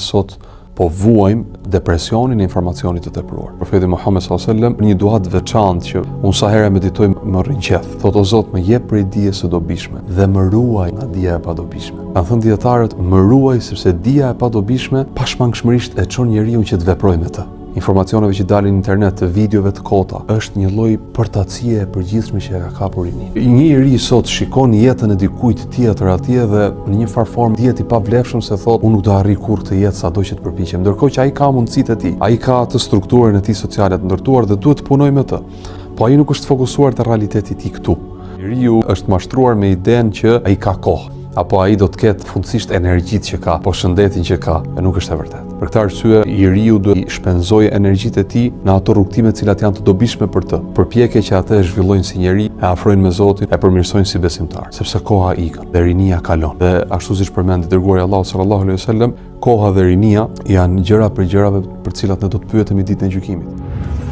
sot po vuajmë depresionin e informacionit të tepruar. Profeti Muhammed s.a.s. një dua të veçantë që unë sa herë meditoj më rrin qeth. Thotë o Zot, më jep prej dijes së dobishme dhe më ruaj nga dija e padobishme. Kanë thënë dietarët, më ruaj sepse dija e padobishme pashmangshmërisht e çon njeriu që të veprojë me të. Informacioneve që dalin në internet, të videove të kota, është një lloj përtatësie e përgjithshme që e ka kapur rinin. Një njerëz sot shikon jetën e dikujt tjetër atje dhe në një farë formë dihet i pavlefshëm se thotë unë nuk do arri kurrë këtë jetë sado që të përpiqem, ndërkohë që ai ka mundësitë e tij, ai ka të strukturën e tij sociale të ndërtuar dhe duhet të punojë me të. Po ai nuk është fokusuar te realiteti i tij këtu. Njeriu është mashtruar me idenë që ai ka kohë, apo ai do të ketë fundësisht energjitë që ka, po shëndetin që ka, e nuk është e vërtetë. Për këtë arsye, njeriu duhet të shpenzojë energjitë e tij në ato rrugtime të cilat janë të dobishme për të. Përpjekje që atë e zhvillojnë si njeri, e afrojnë me Zotin, e përmirësojnë si besimtar, sepse koha ikën dhe rinia kalon. Dhe ashtu siç përmendi dërguari Allahu sallallahu alaihi wasallam, koha dhe rinia janë gjëra për gjërave për të cilat ne do të pyetemi ditën e gjykimit.